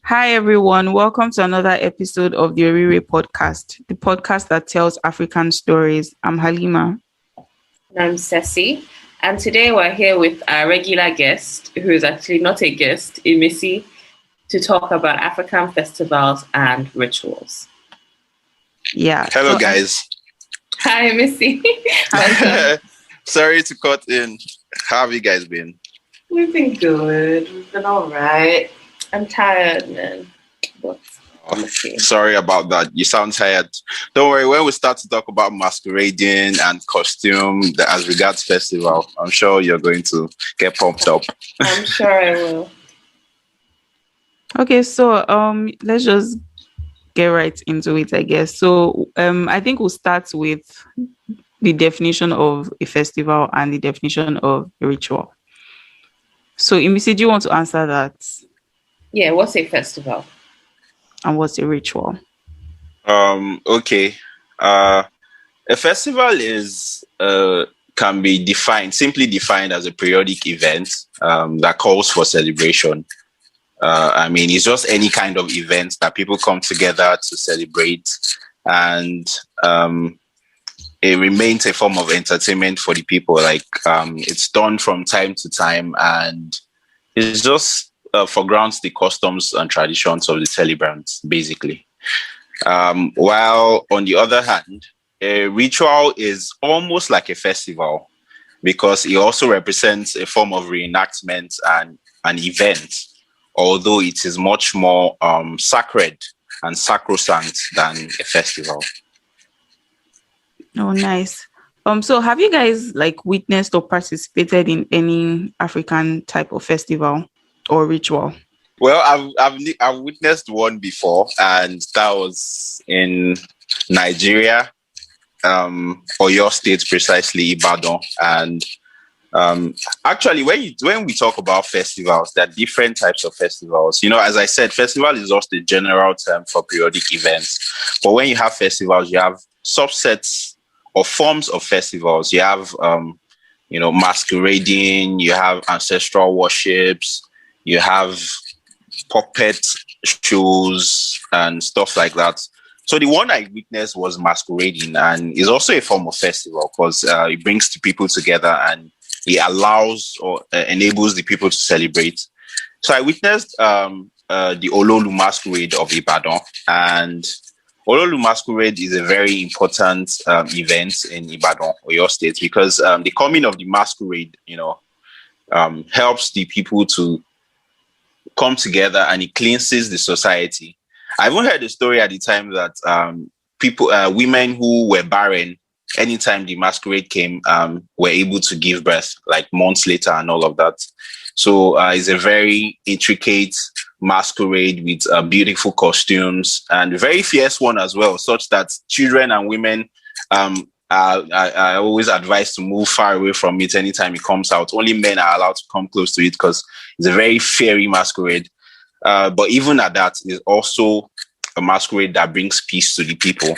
Hi everyone, welcome to another episode of the Oriire podcast, the podcast that tells African stories. I'm Haleemah. I'm Sesi, and today we're here with our regular guest, who is actually not a guest, Missy, to talk about African festivals and rituals. Yeah. Hello, guys. Hi, Missy. Sorry to cut in. How have you guys been? We've been good. We've been all right. I'm tired, man. But sorry about that. You sound tired. Don't worry. When we start to talk about masquerading and costume as regards festival, I'm sure you're going to get pumped up. I'm sure I will. Okay, so let's just get right into it, I guess. So I think we'll start with the definition of a festival and the definition of a ritual. So, Imisi, do you want to answer that? Yeah, what's a festival? And what's a ritual? Okay. A festival is can be simply defined as a periodic event that calls for celebration. It's just any kind of event that people come together to celebrate, and it remains a form of entertainment for the people. Like it's done from time to time, and it's just foregrounds the customs and traditions of the celebrants, basically. While on the other hand, a ritual is almost like a festival because it also represents a form of reenactment and an event, although it is much more sacred and sacrosanct than a festival. Oh, nice. So have you guys witnessed or participated in any African type of festival or ritual? Well, I've witnessed one before, and that was in Nigeria, or your state precisely, Ibadan. And actually, when we talk about festivals, there are different types of festivals. As I said, festival is just a general term for periodic events. But when you have festivals, you have subsets or forms of festivals. You have, masquerading. You have ancestral worships. You have puppet shows and stuff like that. So the one I witnessed was masquerading, and is also a form of festival because it brings the people together and it allows or enables the people to celebrate. So I witnessed the Ololu masquerade of Ibadan, and Ololu masquerade is a very important event in Ibadan or your state because the coming of the masquerade, helps the people to come together, and it cleanses the society. I even heard a story at the time that women who were barren, anytime the masquerade came, were able to give birth like months later and all of that. So it's a very intricate masquerade with beautiful costumes and a very fierce one as well, such that children and women I always advise to move far away from it anytime it comes out. Only men are allowed to come close to it because it's a very fiery masquerade. But even at that, it's also a masquerade that brings peace to the people.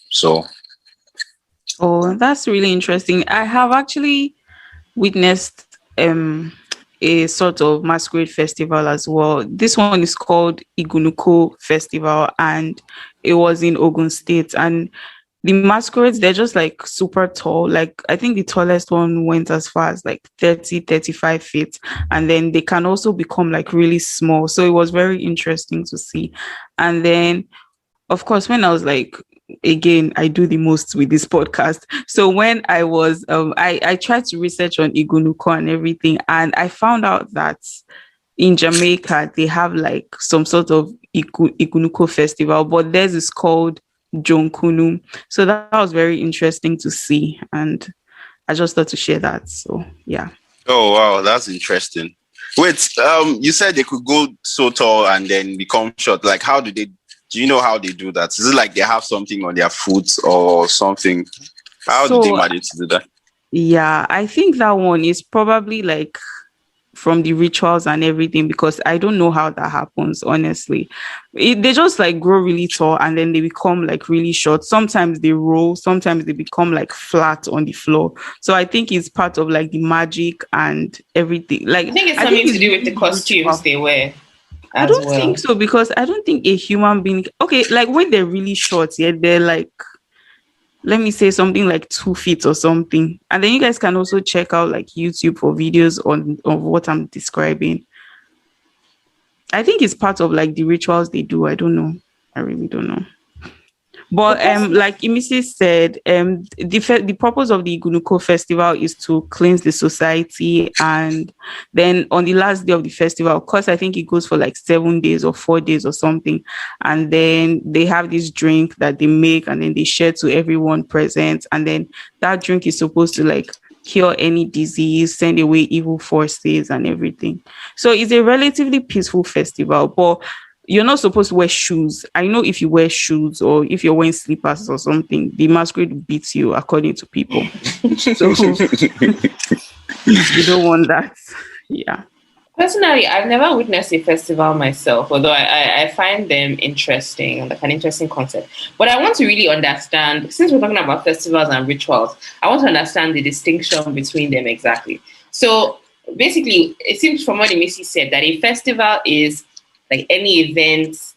So. Oh, that's really interesting. I have actually witnessed a sort of masquerade festival as well. This one is called Igunuko Festival, and it was in Ogun State. And the masquerades, they're just super tall. I think the tallest one went as far as 30, 35 feet. And then they can also become really small. So it was very interesting to see. And then, of course, when I was again, I do the most with this podcast. So when I was, I tried to research on Igunuko and everything. And I found out that in Jamaica, they have some sort of Igunuko festival, but theirs is called Jonkunu. So that was very interesting to see, and I just thought to share that. So yeah. Oh wow, that's interesting. Wait, you said they could go so tall and then become short. Do you know how they do that? Is it they have something on their foot or something? How do they manage to do that? Yeah, I think that one is probably from the rituals and everything, because I don't know how that happens, honestly. They just grow really tall and then they become really short. Sometimes they roll, sometimes they become flat on the floor. So I think it's part of the magic and everything. I think it's something to do with the costumes they wear. I as don't well. think so, because I don't think a human being, okay, like when they're really short, yeah, they're like, let me say something like 2 feet or something. And then you guys can also check out like YouTube for videos on what I'm describing. I think it's part of like the rituals they do. I don't know. I really don't know. But like Imisi said, the purpose of the Igunuko festival is to cleanse the society, and then on the last day of the festival, of course, I think it goes for like 7 days or 4 days or something, and then they have this drink that they make, and then they share to everyone present, and then that drink is supposed to like cure any disease, send away evil forces, and everything. So it's a relatively peaceful festival, but you're not supposed to wear shoes. I know if you wear shoes or if you're wearing slippers or something, the masquerade beats you according to people. So you don't want that. Yeah. Personally, I've never witnessed a festival myself, although I find them interesting, like an interesting concept. But I want to really understand, since we're talking about festivals and rituals, I want to understand the distinction between them exactly. So basically, it seems from what Missy said that a festival is like any event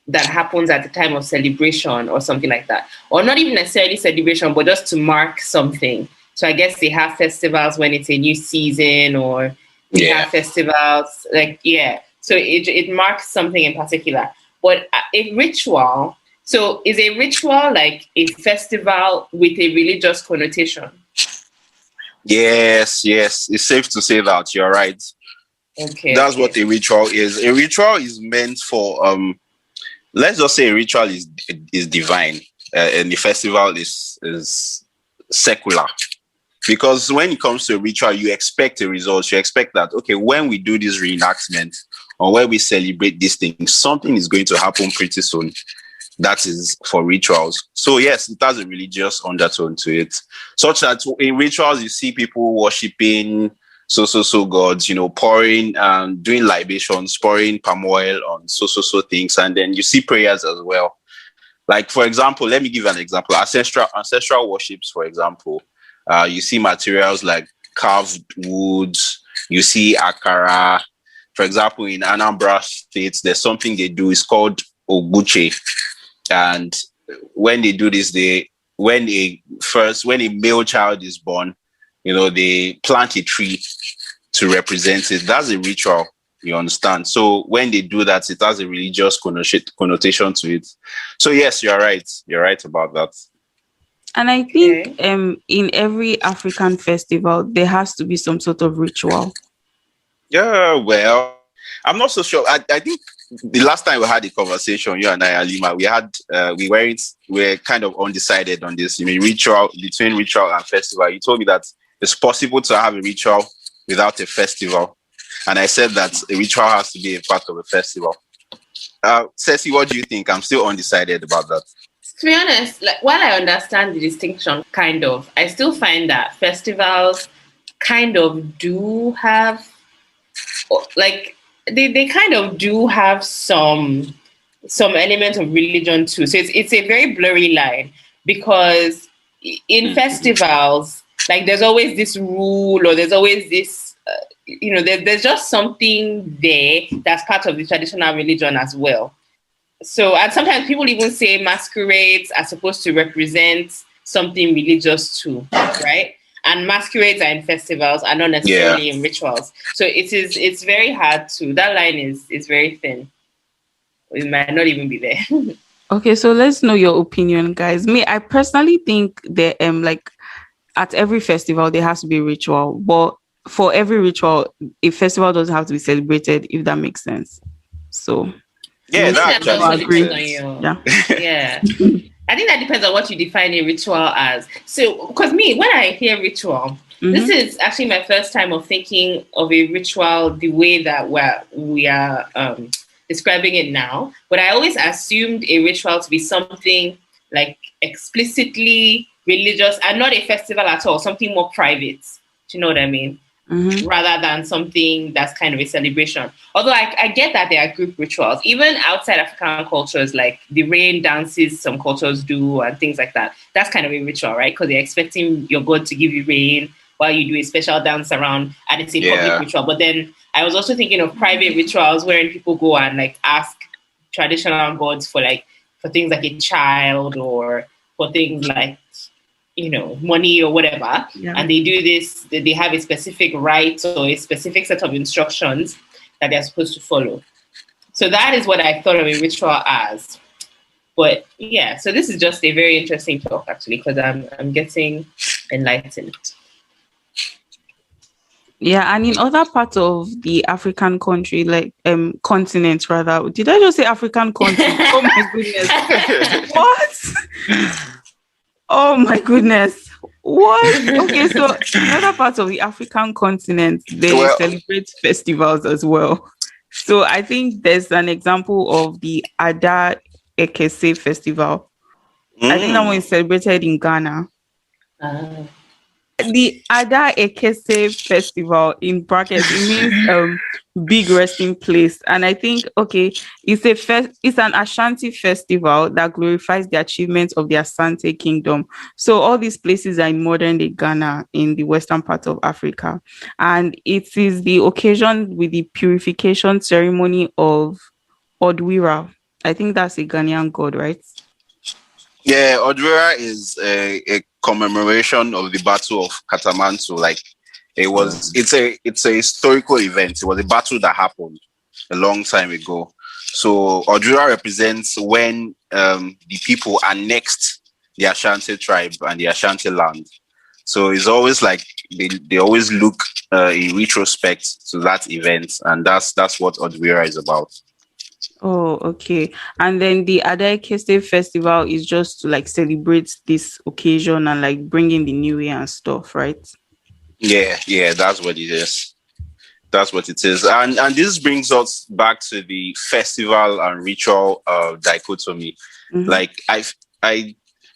that happens at the time of celebration or something like that. Or not even necessarily celebration, but just to mark something. So I guess they have festivals when it's a new season, or we have festivals, like, So it marks something in particular. But a ritual, so is a ritual like a festival with a religious connotation? Yes. It's safe to say that. You're right. Okay. That's what a ritual is. A ritual is meant for let's just say a ritual is divine, and the festival is secular. Because when it comes to a ritual, you expect a result. You expect that, okay, when we do this reenactment or when we celebrate this thing, something is going to happen pretty soon. That is for rituals. So yes, it has a religious undertone to it, such that in rituals you see people worshiping so gods, pouring and doing libations, pouring palm oil on so things, and then you see prayers as well. Like, for example, let me give an example. Ancestral worships, for example, you see materials like carved woods. You see akara. For example, in Anambra State, there's something they do. It's called oguche, and when they do this, when a male child is born, they plant a tree to represent it. That's a ritual, you understand? So when they do that, it has a religious connotation to it. So yes, you're right. You're right about that. And I think in every African festival, there has to be some sort of ritual. Yeah, well, I'm not so sure. I think the last time we had a conversation, you and I, Haleemah, we were kind of undecided on this. Ritual, between ritual and festival. You told me that it's possible to have a ritual without a festival. And I said that a ritual has to be a part of a festival. Sesi, what do you think? I'm still undecided about that. To be honest, like, while I understand the distinction, I still find that festivals kind of do have, like, they kind of do have some element of religion too. So it's a very blurry line, because in festivals, like, there's always this rule, or there's always this, there's just something there that's part of the traditional religion as well. So, and sometimes people even say masquerades are supposed to represent something religious too, right? And masquerades are in festivals, are not necessarily in rituals. So it's very hard to, that line is very thin. It might not even be there. Okay, so let's know your opinion, guys. I personally think that like at every festival there has to be a ritual, but for every ritual, a festival doesn't have to be celebrated, if that makes sense. So yeah, that depends on you. Yeah. I think that depends on what you define a ritual as. So, because when I hear ritual, this is actually my first time of thinking of a ritual the way that we are describing it now. But I always assumed a ritual to be something like explicitly religious and not a festival at all, something more private. Do you know what I mean? Rather than something that's kind of a celebration. Although I get that there are group rituals, even outside African cultures, like the rain dances some cultures do and things like that. That's kind of a ritual, right? Because they're expecting your God to give you rain while you do a special dance around, and it's a Yeah. public ritual. But then I was also thinking of private rituals wherein people go and like ask traditional gods for things like a child, or for things like, you know, money or whatever. Yeah. And they do this, they have a specific rite or a specific set of instructions that they're supposed to follow. So that is what I thought of a ritual as. But yeah, so this is just a very interesting talk actually, because I'm getting enlightened. Yeah, and in other parts of the African country, like continent rather. Did I just say African continent? Oh my goodness. What? Oh my goodness. What? Okay, so in other parts of the African continent, they celebrate festivals as well. So I think there's an example of the Ada Ekese festival. I think that one is celebrated in Ghana. The Ada Ekese festival, in brackets, it means big resting place. And I think, okay, it's an Ashanti festival that glorifies the achievements of the Asante kingdom. So all these places are in modern day Ghana, in the western part of Africa. And it is the occasion with the purification ceremony of Oriire. I think that's a Ghanaian god, right? Yeah, Oriire is a commemoration of the Battle of Katamanto. Like it's a historical event. It was a battle that happened a long time ago. So Oriire represents when the people annexed the Ashanti tribe and the Ashanti land. So it's always like they always look in retrospect to that event, and that's what Oriire is about. Oh, okay. And then the Ada Ekese festival is just to like celebrate this occasion and like bring in the new year and stuff, right? Yeah, that's what it is. That's what it is. And this brings us back to the festival and ritual dichotomy. Mm-hmm. Like I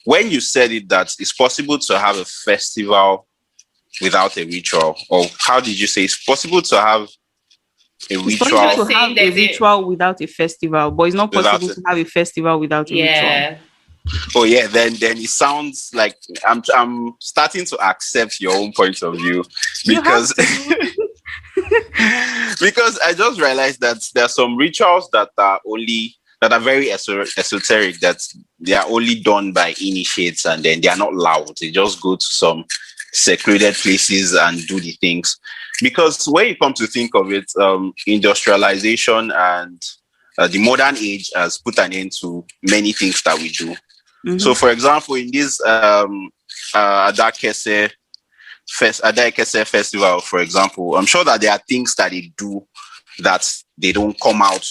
when you said it, that it's possible to have a festival without a ritual, or how did you say it's possible to have a It's ritual? possible to have a ritual without a festival, but it's not possible to have a festival without a ritual. Oh yeah, then it sounds like I'm starting to accept your own point of view, because because I just realized that there are some rituals that are very esoteric, that they are only done by initiates, and then they are not loud. They just go to some secluded places and do the things. Because when you come to think of it, industrialization and the modern age has put an end to many things that we do. Mm-hmm. So, for example, in this Ada Ekese festival, for example, I'm sure that there are things that they do that they don't come out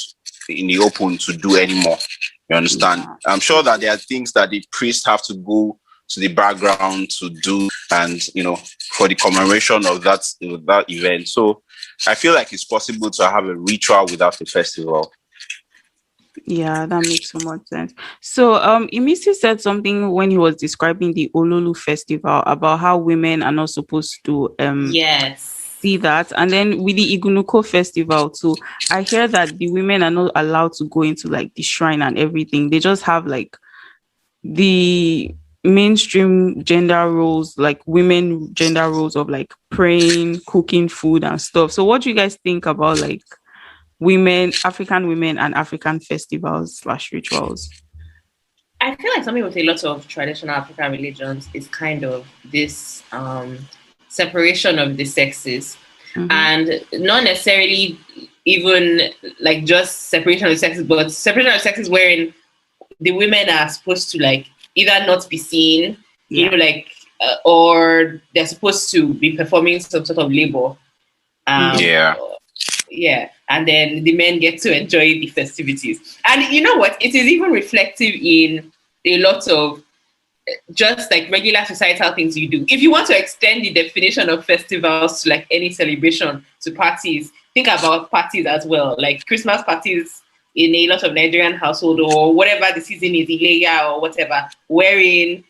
in the open to do anymore. You understand? Yeah. I'm sure that there are things that the priests have to go to the background to do, and for the commemoration of that event. So I feel like it's possible to have a ritual without a festival. Yeah, that makes so much sense. So Imisi said something when he was describing the Ololu festival about how women are not supposed to see that. And then with the Igunuko festival too, I hear that the women are not allowed to go into like the shrine and everything. They just have like the mainstream gender roles, like women gender roles of like praying, cooking food and stuff. So what do you guys think about like African women and African festivals / rituals? I feel like something with a lot of traditional African religions is kind of this separation of the sexes. Mm-hmm. And not necessarily even like just separation of the sexes, but separation of sexes wherein the women are supposed to like either not be seen, or they're supposed to be performing some sort of labor. And then the men get to enjoy the festivities. And you know what? It is even reflective in a lot of just like regular societal things you do. If you want to extend the definition of festivals to like any celebration, to parties, think about parties as well, like Christmas parties in a lot of Nigerian household, or whatever the season is, Ileya or whatever, wherein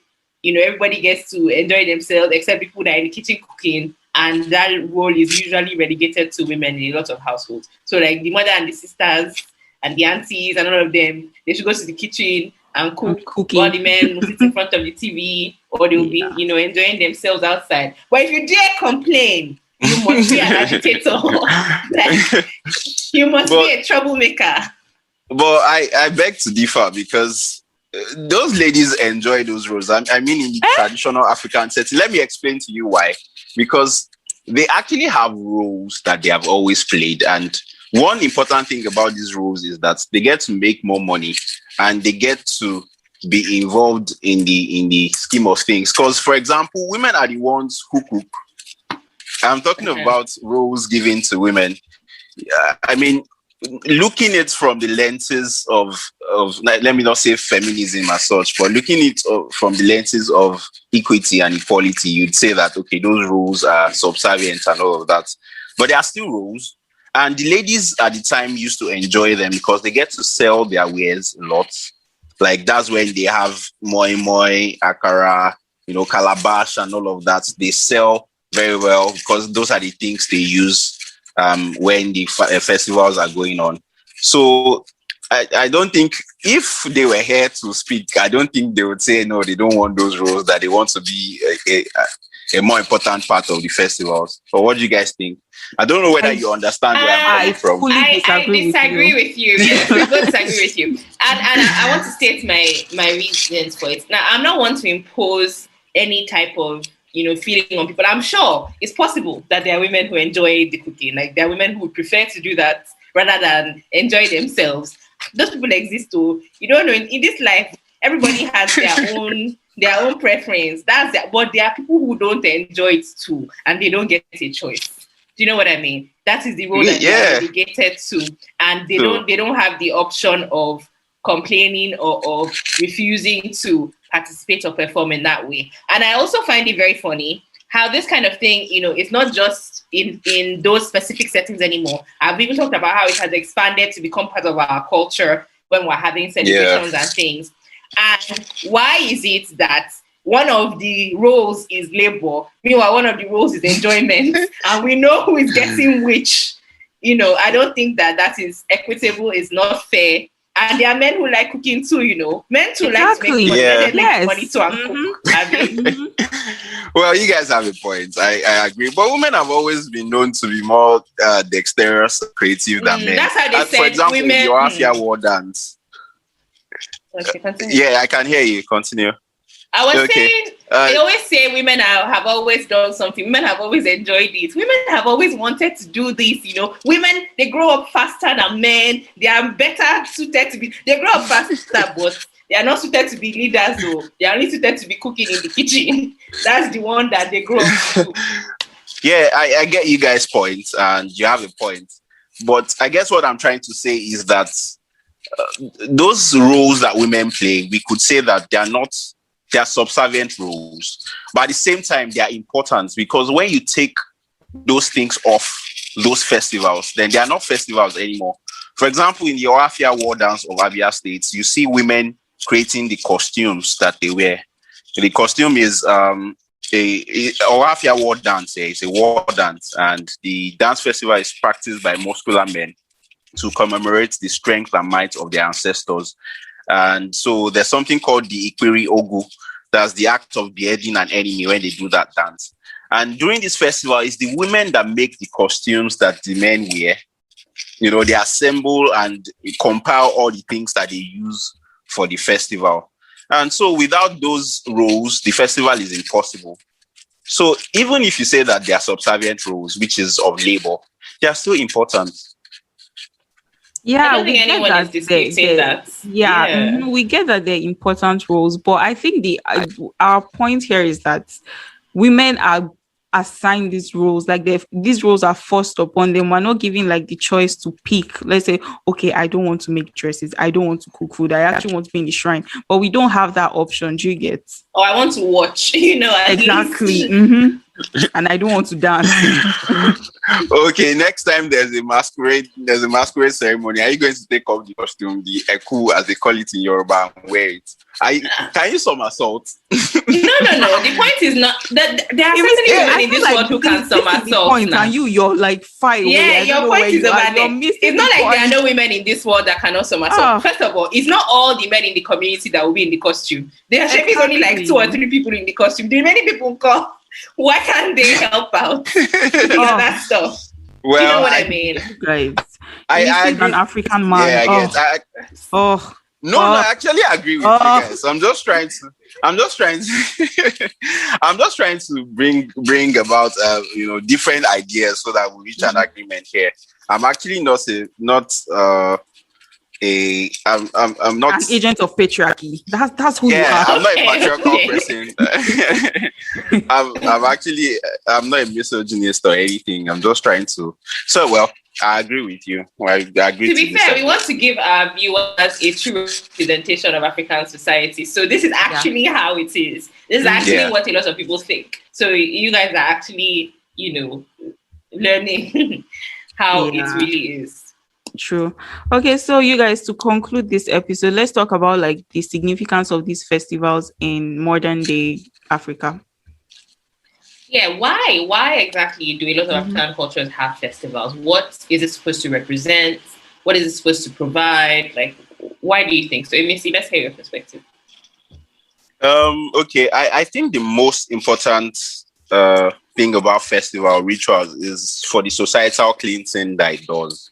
everybody gets to enjoy themselves except people that are in the kitchen cooking, and that role is usually relegated to women in a lot of households. So like the mother and the sisters and the aunties and all of them, they should go to the kitchen and cook, cooking. while the men will sit in front of the TV, or they will be, enjoying themselves outside. But if you dare complain, you must be an agitator. Like, you must be a troublemaker. But I beg to differ, because those ladies enjoy those roles. I mean, in the traditional African setting. Let me explain to you why. Because they actually have roles that they have always played. And one important thing about these roles is that they get to make more money, and they get to be involved in the scheme of things. Because, for example, women are the ones who cook. I'm talking about roles given to women. I mean, looking at it from the lenses of let me not say feminism as such, but looking at it from the lenses of equity and equality, you'd say that, okay, those roles are subservient and all of that. But there are still roles. And the ladies at the time used to enjoy them because they get to sell their wares a lot. Like, that's when they have moi moi, akara, calabash and all of that. They sell very well because those are the things they use when the festivals are going on. So I don't think, if they were here to speak, I don't think they would say no, they don't want those roles, that they want to be a more important part of the festivals. But what do you guys think? I don't know whether you understand where I'm coming from. I disagree with you. Yes, we both disagree with you. And I want to state my reasons for it. Now, I'm not one to impose any type of feeling on people. I'm sure it's possible that there are women who enjoy the cooking. Like, there are women who would prefer to do that rather than enjoy themselves. Those people exist too. You don't know, in this life, everybody has their own preference. But there are people who don't enjoy it too, and they don't get a choice. Do you know what I mean? That is the role that they are relegated to, and they don't have the option of complaining or refusing to participate or perform in that way. And I also find it very funny how this kind of thing, it's not just in those specific settings anymore. I've even talked about how it has expanded to become part of our culture when we're having celebrations and things. And why is it that one of the roles is labor, meanwhile one of the roles is enjoyment, and we know who is getting which? I don't think that is equitable. It's not fair. And there are men who like cooking too, Men too like to make money. They make money too and cook. Well, you guys have a point. I agree. But women have always been known to be more dexterous, creative than men. That's how they said, for example, women. In your Afia war dance. Okay, yeah, I can hear you. Continue. I was saying, they always say women have always done something. Women have always enjoyed it. Women have always wanted to do this, Women, they grow up faster than men. They are better suited to be... They grow up faster, but they are not suited to be leaders, though. They are only suited to be cooking in the kitchen. That's the one that they grow up to. Yeah, I get you guys' points, and you have a point. But I guess what I'm trying to say is that those roles that women play, we could say that they are subservient roles, but at the same time they are important, because when you take those things off those festivals, then they are not festivals anymore. For example, in the Orafia war dance of Abia State, you see women creating the costumes that they wear. The costume is Orafia war dance. It's a war dance, and the dance festival is practiced by muscular men to commemorate the strength and might of their ancestors. And so there's something called the Ikpiri Ogu. That's the act of beheading an enemy when they do that dance. And during this festival, it's the women that make the costumes that the men wear. They assemble and compile all the things that they use for the festival. And so without those roles, the festival is impossible. So even if you say that they are subservient roles, which is of labor, they are still important. Yeah, I don't think anyone is disputing that. Yeah, we get that they're important roles, but I think our point here is that women are assigned these roles. Like, these roles are forced upon them. We're not given like the choice to pick. Let's say, okay, I don't want to make dresses, I don't want to cook food, I actually want to be in the shrine, but we don't have that option. Do you get? Or I want to watch. Exactly. Mm-hmm. and I don't want to dance. Okay, next time there's a masquerade ceremony, are you going to take off the costume, the eku as they call it in Yoruba, and wear it? Can you somersault? No. The point is not that there are certainly women in this world who can somersault. And you're like fire. Yeah, your point is over there. It's not like there are no women in this world that cannot somersault. First of all, it's not all the men in the community that will be in the costume. There are only like 2 or 3 people in the costume. The many people come. Why can't they help out? That stuff. Well, you know what I mean? Guys, I agree. An African man. Yeah, I guess. No, I actually agree with you guys. I'm just trying to bring about different ideas so that we reach an agreement here. I'm actually I'm not an agent of patriarchy. That's who you are. I'm not a patriarchal person. I'm not a misogynist or anything. I'm just trying to. So, well, I agree with you. I agree. To be fair, we want to give our viewers a true representation of African society. So this is actually how it is. This is actually what a lot of people think. So you guys are actually, learning how it really is. True. Okay, so you guys, to conclude this episode, let's talk about like the significance of these festivals in modern day Africa. Yeah, why exactly do a lot of African cultures have festivals? What is it supposed to represent? What is it supposed to provide? Like, why do you think so? Missy, let's hear your perspective. Okay, I think the most important thing about festival rituals is for the societal cleansing that it does.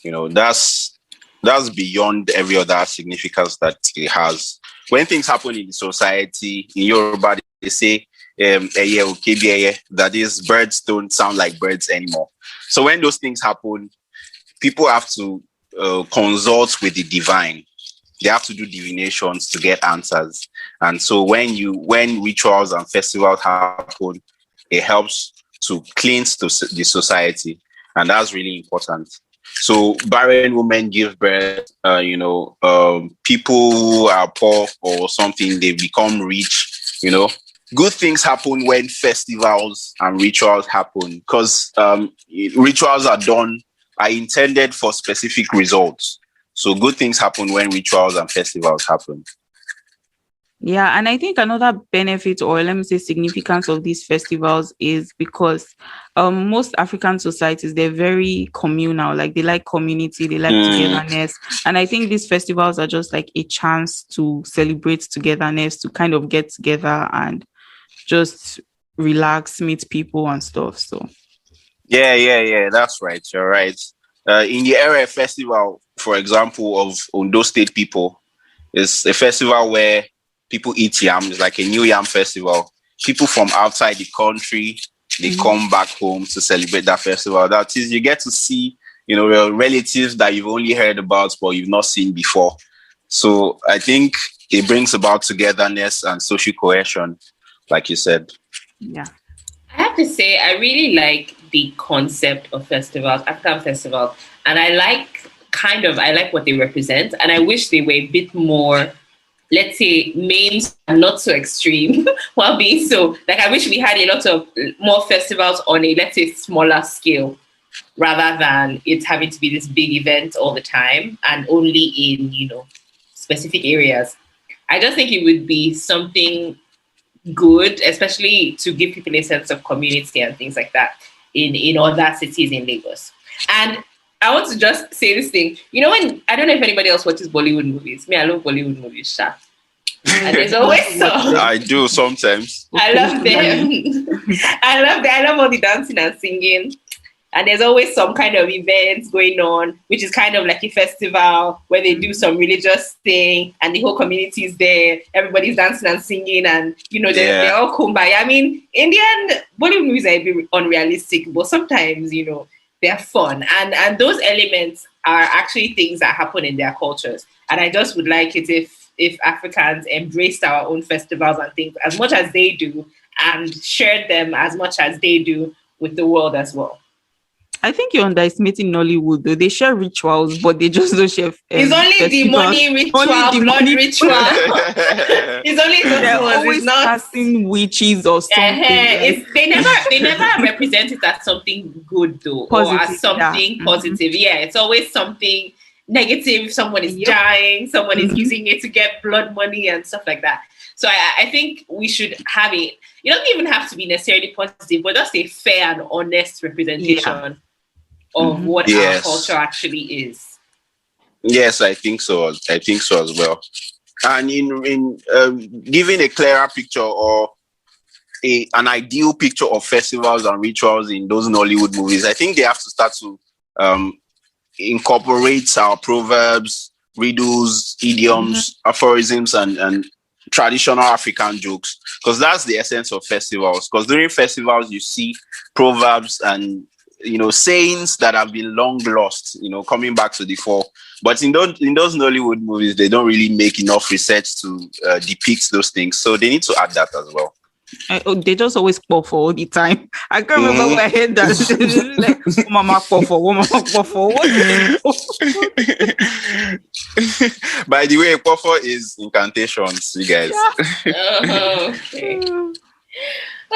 That's beyond every other significance that it has. When things happen in the society, in Yoruba, they say, that is, birds don't sound like birds anymore. So when those things happen, people have to consult with the divine. They have to do divinations to get answers. And so when rituals and festivals happen, it helps to cleanse the society. And that's really important. So barren women give birth, people who are poor or something, they become rich, Good things happen when festivals and rituals happen because rituals are intended for specific results. So good things happen when rituals and festivals happen. Yeah, and I think another benefit, or let me say significance of these festivals is because most African societies, they're very communal, like they like community, they like togetherness. And I think these festivals are just like a chance to celebrate togetherness, to kind of get together and just relax, meet people and stuff. So yeah, that's right. You're right. In the area festival, for example, of Ondo State people, is a festival where people eat yam. It's like a new yam festival. People from outside the country, they come back home to celebrate that festival. That is, you get to see, your relatives that you've only heard about but you've not seen before. So I think it brings about togetherness and social cohesion, like you said. Yeah. I have to say, I really like the concept of festivals, African festivals, and I like what they represent, and I wish they were a bit more, let's say, mainstream and not so extreme while being so. Like, I wish we had a lot of more festivals on a, let's say, smaller scale, rather than it having to be this big event all the time and only in, specific areas. I just think it would be something good, especially to give people a sense of community and things like that in other cities in Lagos. And I want to just say this thing. When I don't know if anybody else watches Bollywood movies. Me, I love Bollywood movies, sha. And there's always some. I do sometimes. I love them. I love all the dancing and singing. And there's always some kind of events going on, which is kind of like a festival where they do some religious thing and the whole community is there. Everybody's dancing and singing and, they're all kumbaya. I mean, in the end, Bollywood movies are a bit unrealistic, but sometimes, they're fun. And those elements are actually things that happen in their cultures. And I just would like it if Africans embraced our own festivals and things as much as they do and shared them as much as they do with the world as well. I think you're underestimating Nollywood though. They share rituals, but they just don't share. It's only the money ritual, blood ritual. It's only They're those ones. always It's not casting witches or something. it's they never represent it as something good though, or as something positive. Yeah, it's always something negative. Someone is dying, someone is using it to get blood money and stuff like that. So I think we should have it. It doesn't even have to be necessarily positive, but just a fair and honest representation of what our culture actually is. Yes, I think so. I think so as well. And in giving a clearer picture or an ideal picture of festivals and rituals in those Nollywood movies, I think they have to start to incorporate our proverbs, riddles, idioms, aphorisms, and traditional African jokes, because that's the essence of festivals. Because during festivals, you see proverbs and sayings that have been long lost, coming back to the fore. But in those Nollywood movies, they don't really make enough research to depict those things. So they need to add that as well. They just always puff all the time. I can't remember where I heard that. Like, mama puff for, mama puff for. By the way, puff is incantations, you guys.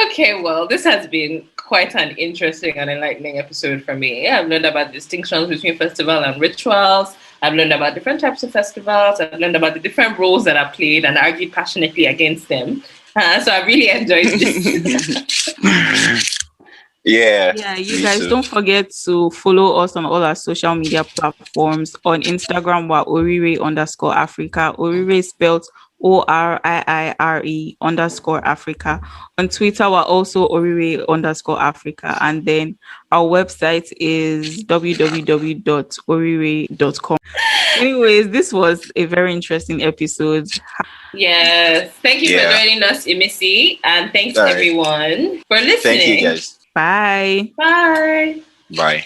Okay, well, this has been quite an interesting and enlightening episode for me. I've learned about distinctions between festival and rituals. I've learned about different types of festivals. I've learned about the different roles that are played and argued passionately against them. So I really enjoyed this. Yeah, you guys don't forget to follow us on all our social media platforms. On Instagram, we're Oriire_Africa. Oriire is spelled ORIIRE_Africa. On Twitter, we're also Oriire_Africa. And then our website is www.oriire.com. Anyways, this was a very interesting episode. Yes. Thank you for joining us, Imisi. And thanks everyone for listening. Thank you, guys. Bye. Bye. Bye.